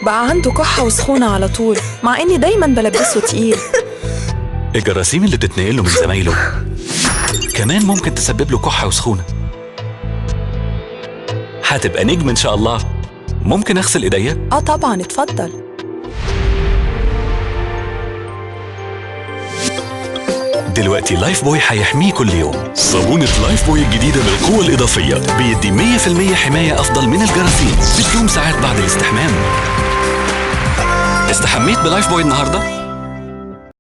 بقى عنده كحة وسخونة على طول، مع إني دايماً بلبسه تقيل. الجراثيم اللي بتتنقله من زمايله كمان ممكن تسبب له كحة وسخونة. هتبقى نجم إن شاء الله. ممكن أغسل إيديا؟ طبعاً، اتفضل. دلوقتي لايف بوي هيحميه كل يوم. صابونة لايف بوي الجديدة بالقوة الإضافية بيدي 100% حماية أفضل من الجراثيم، بتدوم ساعات بعد الاستحمام. استحميت بلايف بوي النهاردة؟